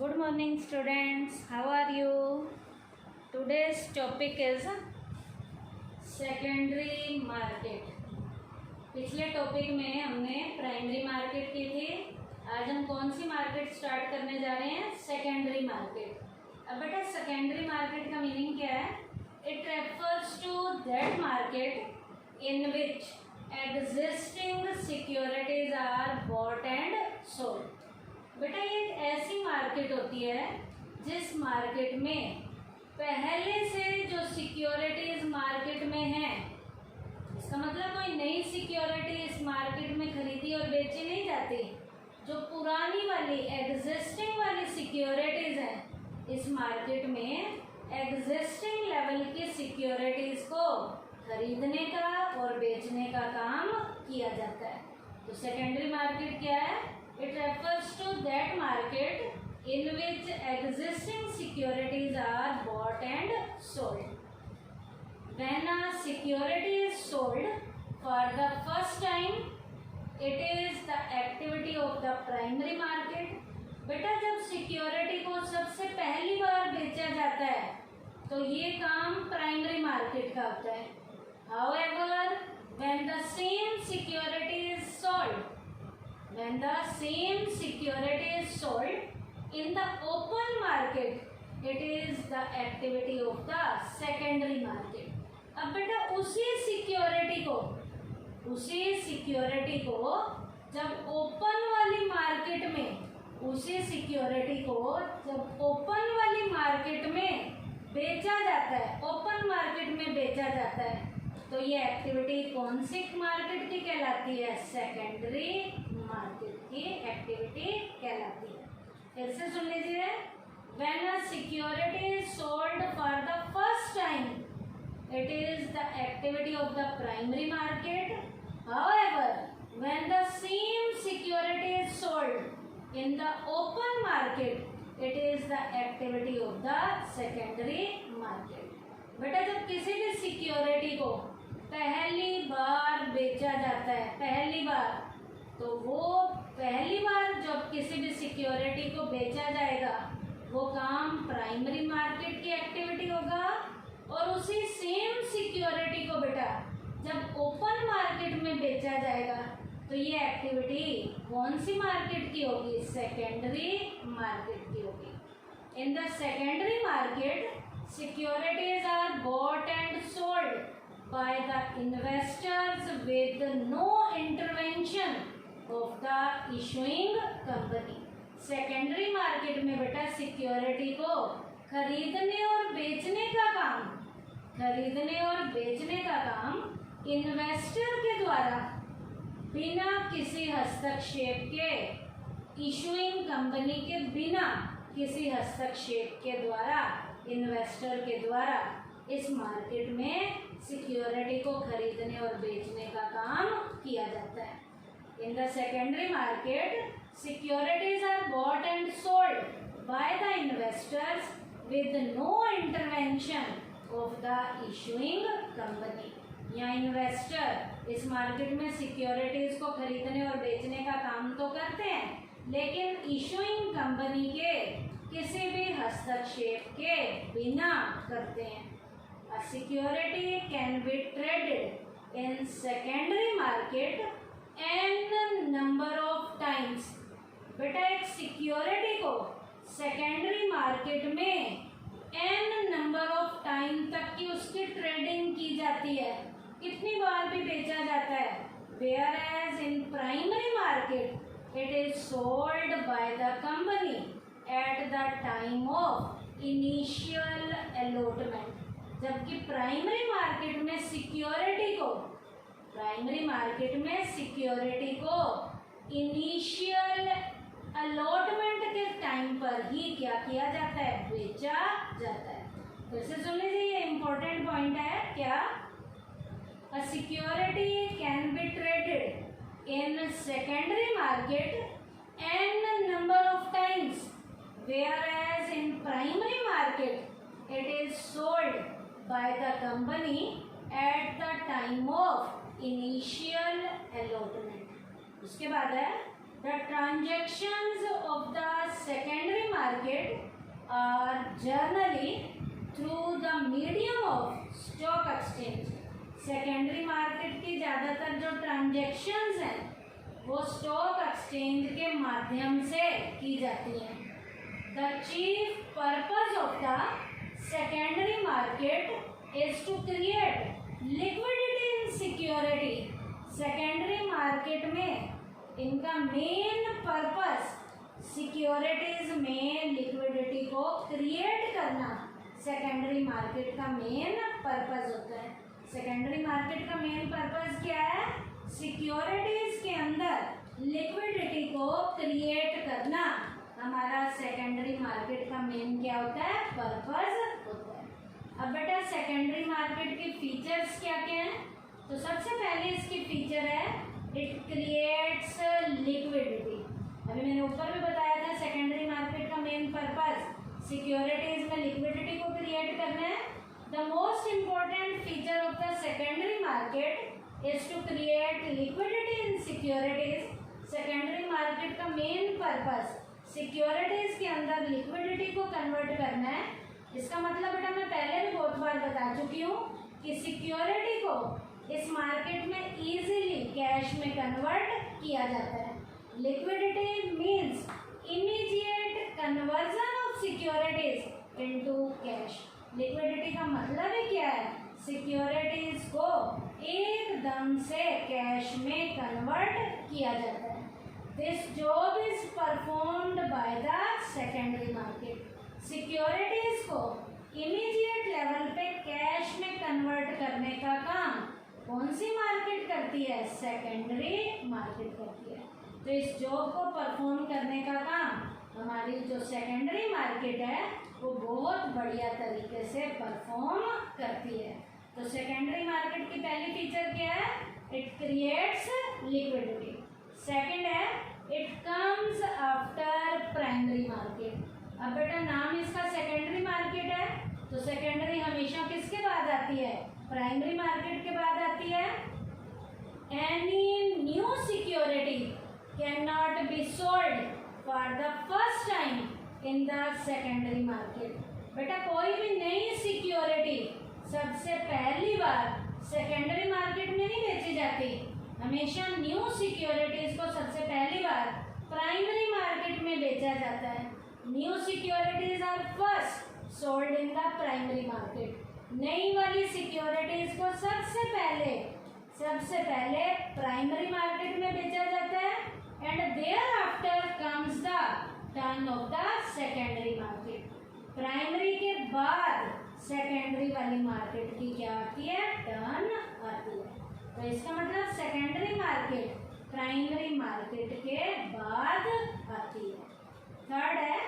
Good morning students, how are you? Today's topic is secondary market. पिछले topic में हमने primary market की थी। आज हम कौन सी मार्केट स्टार्ट करने जा रहे हैं? Secondary market. अब बेटा सेकेंडरी मार्केट का मीनिंग क्या है? It refers to that market in which existing securities are bought and sold. बेटा ये ऐसी मार्केट होती है जिस मार्केट में पहले से जो सिक्योरिटीज मार्केट में है, इसका मतलब कोई नई सिक्योरिटी इस मार्केट में खरीदी और बेची नहीं जाती। जो पुरानी वाली एग्जिस्टिंग वाली सिक्योरिटीज हैं इस मार्केट में एग्जिस्टिंग लेवल की सिक्योरिटीज को खरीदने का और बेचने का काम किया जाता है। तो सेकेंडरी मार्केट क्या है? It refers to that market in which existing securities are bought and sold. When a security is sold for the first time, it is the activity of the primary market. बेटा जब security को सबसे पहली बार बेचा जाता है तो ये काम प्राइमरी मार्केट का होता है। However, when the same security is sold, when the same security is sold in the open market, it is the activity of the secondary market. अब बेटा उसी सिक्योरिटी को जब ओपन वाली मार्केट में बेचा जाता है, ओपन मार्केट में बेचा जाता है, तो ये एक्टिविटी कौन सी मार्केट की कहलाती है? सेकेंडरी मार्केट की एक्टिविटी कहलाती है। फिर से सुन लीजिए। When a security is sold for the first time, it is the activity of the primary market. However, when the same security is sold in the open market, it is the activity of the secondary market. बेटा जब किसी भी security को पहली बार बेचा जाता है, तो वो पहली बार जब किसी भी सिक्योरिटी को बेचा जाएगा वो काम प्राइमरी मार्केट की एक्टिविटी होगा। और उसी सेम सिक्योरिटी को बेटा जब ओपन मार्केट में बेचा जाएगा तो ये एक्टिविटी कौन सी मार्केट की होगी? सेकेंडरी मार्केट की होगी। In the secondary market securities are bought and sold by the investors with no intervention of the issuing company. Secondary market में बेटा सिक्योरिटी को खरीदने और बेचने का काम इन्वेस्टर के द्वारा बिना किसी हस्तक्षेप के, इशुइंग कंपनी के बिना किसी हस्तक्षेप के द्वारा, इन्वेस्टर के द्वारा इस मार्केट में सिक्योरिटी को खरीदने और बेचने का काम किया जाता है। In the secondary market securities are bought and sold by the investors with no intervention of the issuing company. या इन्वेस्टर इस मार्केट में सिक्योरिटीज को खरीदने और बेचने का काम तो करते हैं लेकिन इशुइंग कंपनी के किसी भी हस्तक्षेप के बिना करते हैं। A security can be traded in secondary market n number of times. बेटा एक सिक्योरिटी को सेकेंडरी मार्केट में n नंबर ऑफ टाइम तक की उसकी ट्रेडिंग की जाती है, कितनी बार भी बेचा जाता है। Whereas in primary market it is sold by the company at the time of initial allotment. जबकि प्राइमरी मार्केट में सिक्योरिटी को इनिशियल अलॉटमेंट के टाइम पर ही क्या किया जाता है? बेचा जाता है। फिर से सुन लीजिए, ये इम्पोर्टेंट पॉइंट है। क्या? A security can be traded in secondary market n number of times, whereas in primary market it is sold by the company at the time of initial allotment. उसके बाद है The transactions of the secondary market are generally through the medium of stock exchange. Secondary market की ज़्यादातर जो transactions हैं वो stock exchange के माध्यम से की जाती हैं. The chief purpose of the secondary market is to create liquidity in security. Secondary market में इनका मेन पर्पस सिक्योरिटीज में लिक्विडिटी को क्रिएट करना सेकेंडरी मार्केट का मेन पर्पस होता है. सेकेंडरी मार्केट का मेन पर्पस क्या है? सिक्योरिटीज के अंदर लिक्विडिटी को क्रिएट करना हमारा सेकेंडरी मार्केट का मेन क्या होता है? पर्पस होता है. अब बेटा सेकेंडरी मार्केट के फीचर्स क्या क्या हैं? तो सबसे पहले इसकी फीचर है इट क्रिएट्स लिक्विडिटी. अभी मैंने ऊपर भी बताया था सेकेंडरी मार्केट का मेन पर्पस सिक्योरिटीज में लिक्विडिटी को क्रिएट करना है. The most important feature of the secondary market is to create liquidity in securities. Secondary market का मेन पर्पस सिक्योरिटीज के अंदर लिक्विडिटी को कन्वर्ट करना है. इसका मतलब बेटा मैं पहले भी बहुत बार बता चुकी हूँ कि सिक्योरिटी को इस मार्केट में इजीली कैश में कन्वर्ट किया जाता है. Liquidity means immediate conversion of securities into cash. Liquidity का मतलब ही क्या है? सिक्योरिटीज को एकदम से कैश में कन्वर्ट किया जाता है. This job is performed by the secondary market. Securities को इमीडिएट लेवल पे कैश में कन्वर्ट करने का काम कौन सी मार्केट करती है? सेकेंडरी मार्केट करती है. तो इस जॉब को परफॉर्म करने का काम हमारी जो सेकेंडरी मार्केट है वो बहुत बढ़िया तरीके से परफॉर्म करती है. तो सेकेंडरी मार्केट की पहली फीचर क्या है? It creates liquidity. सेकंड है it comes after primary market. अब बेटा नाम इसका सेकेंडरी मार्केट है तो सेकेंडरी हमेशा किसके बाद आती है? प्राइमरी मार्केट के बाद आती है. Any new security can not be sold for the first time in the secondary market. बेटा कोई भी नई सिक्योरिटी सबसे पहली बार सेकेंडरी मार्केट में नहीं बेची जाती. हमेशा न्यू सिक्योरिटीज को सबसे पहली बार प्राइमरी मार्केट में बेचा जाता है. New securities are first sold in the primary market. नई वाली सिक्योरिटीज को सबसे पहले प्राइमरी मार्केट में बेचा जाता है and thereafter comes the turn of the secondary market. Primary के बाद सेकेंडरी वाली मार्केट की क्या आती है? टर्न आती है. तो इसका मतलब सेकेंडरी मार्केट प्राइमरी मार्केट के बाद आती है. थर्ड है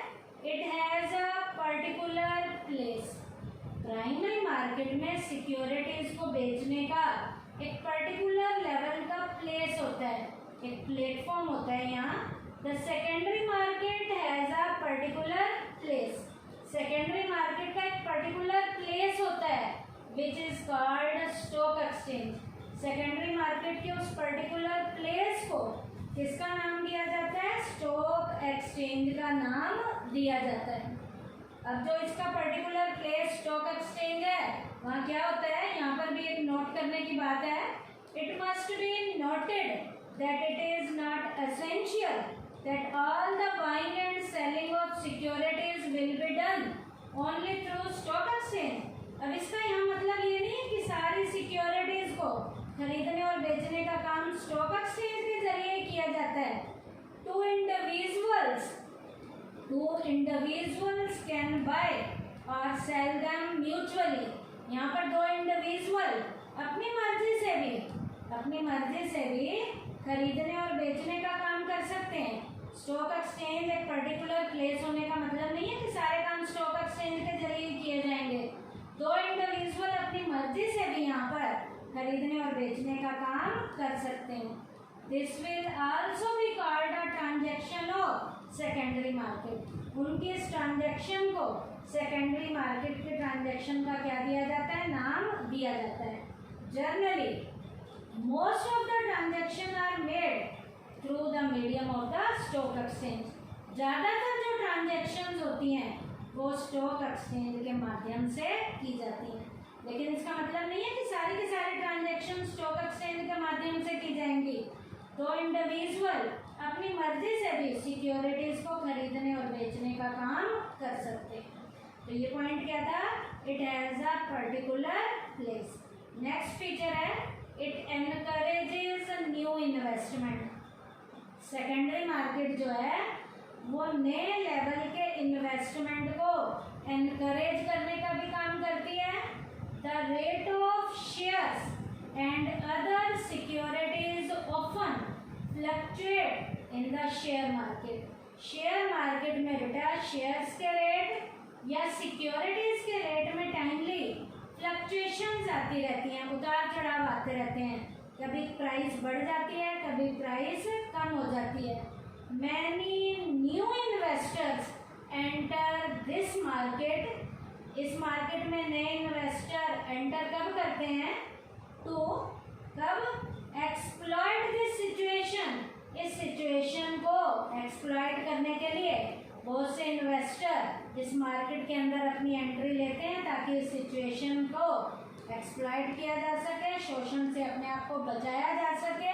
it has a particular place. Primary market में सिक्योरिटीज को बेचने का एक पर्टिकुलर लेवल का प्लेस होता है, एक प्लेटफॉर्म होता है. यहाँ the secondary market has a particular place. Secondary market का एक पर्टिकुलर प्लेस होता है which is called stock exchange. Secondary market के उस पर्टिकुलर प्लेस को किसका नाम दिया जाता है? स्टॉक एक्सचेंज का नाम दिया जाता है. अब जो इसका पर्टिकुलर प्लेस स्टॉक एक्सचेंज है वहाँ क्या होता है? यहाँ पर भी एक नोट करने की बात है. It must be noted that it is not essential that all the buying and selling of securities will be done only through stock exchange. अब इसका यहाँ मतलब ये नहीं है कि सारी सिक्योरिटीज को खरीदने और बेचने का काम स्टॉक एक्सचेंज के जरिए किया जाता है. टू इंडिविजुअल्स कैन बाय और सेल देम म्यूचुअली. यहाँ पर दो इंडिविजुअल अपनी मर्जी से भी खरीदने और बेचने का काम कर सकते हैं. स्टॉक एक्सचेंज एक पर्टिकुलर प्लेस होने का मतलब नहीं है कि सारे काम स्टॉक एक्सचेंज के जरिए किए जाएंगे. दो इंडिविजुअल अपनी मर्जी से भी यहाँ पर खरीदने और बेचने का काम कर सकते हैं. This will also be called a transaction of secondary market. उनकी इस ट्रांजैक्शन को सेकेंडरी मार्केट के ट्रांजैक्शन का क्या दिया जाता है? नाम दिया जाता है. Generally most of the transaction are made through the medium of the stock exchange. ज़्यादातर जो ट्रांजैक्शंस होती हैं वो स्टॉक एक्सचेंज के माध्यम से की जाती हैं, लेकिन इसका मतलब नहीं है कि सारी के सारे ट्रांजैक्शन स्टॉक एक्सचेंज के माध्यम से की जाएंगी। तो इंडिविजुअल अपनी मर्जी से भी सिक्योरिटीज को खरीदने और बेचने का काम कर सकते हैं। तो ये पॉइंट क्या था, it has a particular place. Next feature है it encourages new investment. Secondary market जो है वो नए लेवल के इन्वेस्टमेंट को एनकरेज करने का भी काम करती है। The rate of shares and other securities often fluctuate in the share market. Share market में बेटा शेयर्स के रेट या सिक्योरिटीज के रेट में टाइमली फ्लक्चुएशंस आती रहती हैं, उतार चढ़ाव आते रहते हैं। कभी प्राइस बढ़ जाती है, कभी प्राइस कम हो जाती है। Many new investors enter this market. इस मार्केट में नए इन्वेस्टर एंटर कब करते हैं, तो कब एक्सप्लॉइट दिस सिचुएशन। इस सिचुएशन को एक्सप्लॉइट करने के लिए बहुत से इन्वेस्टर इस मार्केट के अंदर अपनी एंट्री लेते हैं ताकि इस सिचुएशन को एक्सप्लॉइट किया जा सके, शोषण से अपने आप को बचाया जा सके।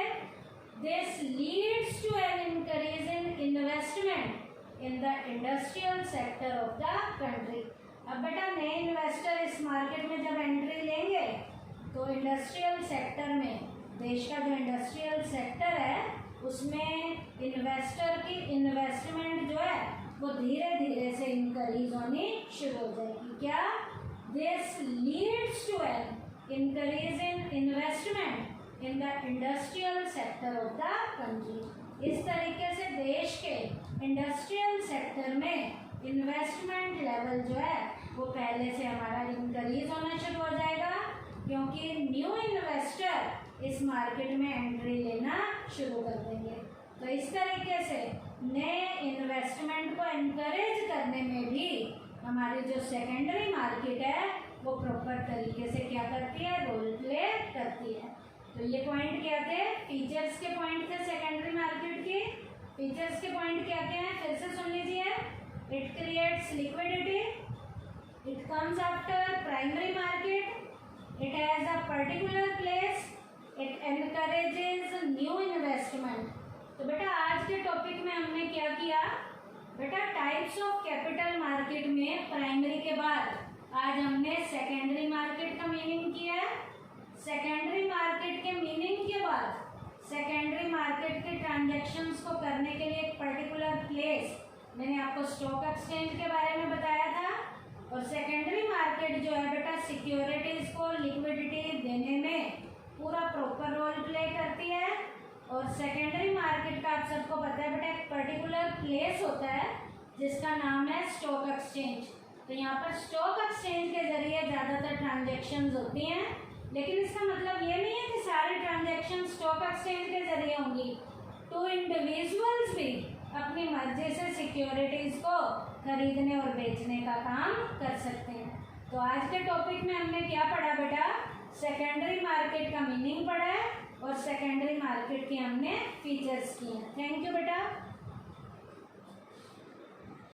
This leads to an increase in investment in the industrial sector of the country. अब बेटा नए इन्वेस्टर इस मार्केट में जब एंट्री लेंगे तो इंडस्ट्रियल सेक्टर में, देश का जो इंडस्ट्रियल सेक्टर है उसमें इन्वेस्टर की इन्वेस्टमेंट जो है वो धीरे धीरे से इंक्रीज होनी शुरू हो जाएगी। क्या, this leads to an increase in investment in the industrial sector of the country. इस तरीके से देश के इंडस्ट्रियल सेक्टर में इन्वेस्टमेंट लेवल जो है वो पहले से हमारा इंक्रीज होना शुरू हो जाएगा, क्योंकि न्यू इन्वेस्टर इस मार्केट में एंट्री लेना शुरू कर देंगे। तो इस तरीके से नए इन्वेस्टमेंट को एनकरेज करने में भी हमारी जो सेकेंडरी मार्केट है वो प्रॉपर तरीके से क्या करती है, रोल प्ले करती है। तो ये पॉइंट क्या थे, फीचर्स के पॉइंट थे सेकेंडरी मार्केट के। फीचर्स के पॉइंट क्या क्या हैं, फिर से सुन लीजिए। It creates liquidity, it comes after primary market, it has a particular place, it encourages new investment. तो बेटा आज के टॉपिक में हमने क्या किया, बेटा टाइप्स ऑफ कैपिटल मार्केट में प्राइमरी के बाद आज हमने सेकेंडरी मार्केट का मीनिंग किया है। सेकेंडरी मार्केट के मीनिंग के बाद सेकेंडरी मार्केट के ट्रांजैक्शंस को करने के लिए एक पर्टिकुलर प्लेस मैंने आपको स्टॉक एक्सचेंज के बारे में बताया था। और सेकेंडरी मार्केट जो है बेटा सिक्योरिटीज को लिक्विडिटी देने में पूरा प्रॉपर रोल प्ले करती है। और सेकेंडरी मार्केट का आप सबको पता है बेटा एक पर्टिकुलर प्लेस होता है जिसका नाम है स्टॉक एक्सचेंज। तो यहाँ पर स्टॉक एक्सचेंज के जरिए ज़्यादातर ट्रांजैक्शंस होती हैं, लेकिन इसका मतलब ये नहीं है कि सारी ट्रांजैक्शन स्टॉक एक्सचेंज के जरिए होंगी। तो इंडिविजुअल्स भी अपनी मर्जी से सिक्योरिटीज को खरीदने और बेचने का काम कर सकते हैं। तो आज के टॉपिक में हमने क्या पढ़ा बेटा, सेकेंडरी मार्केट का मीनिंग पढ़ा है और सेकेंडरी मार्केट के हमने फीचर्स किए हैं। थैंक यू बेटा।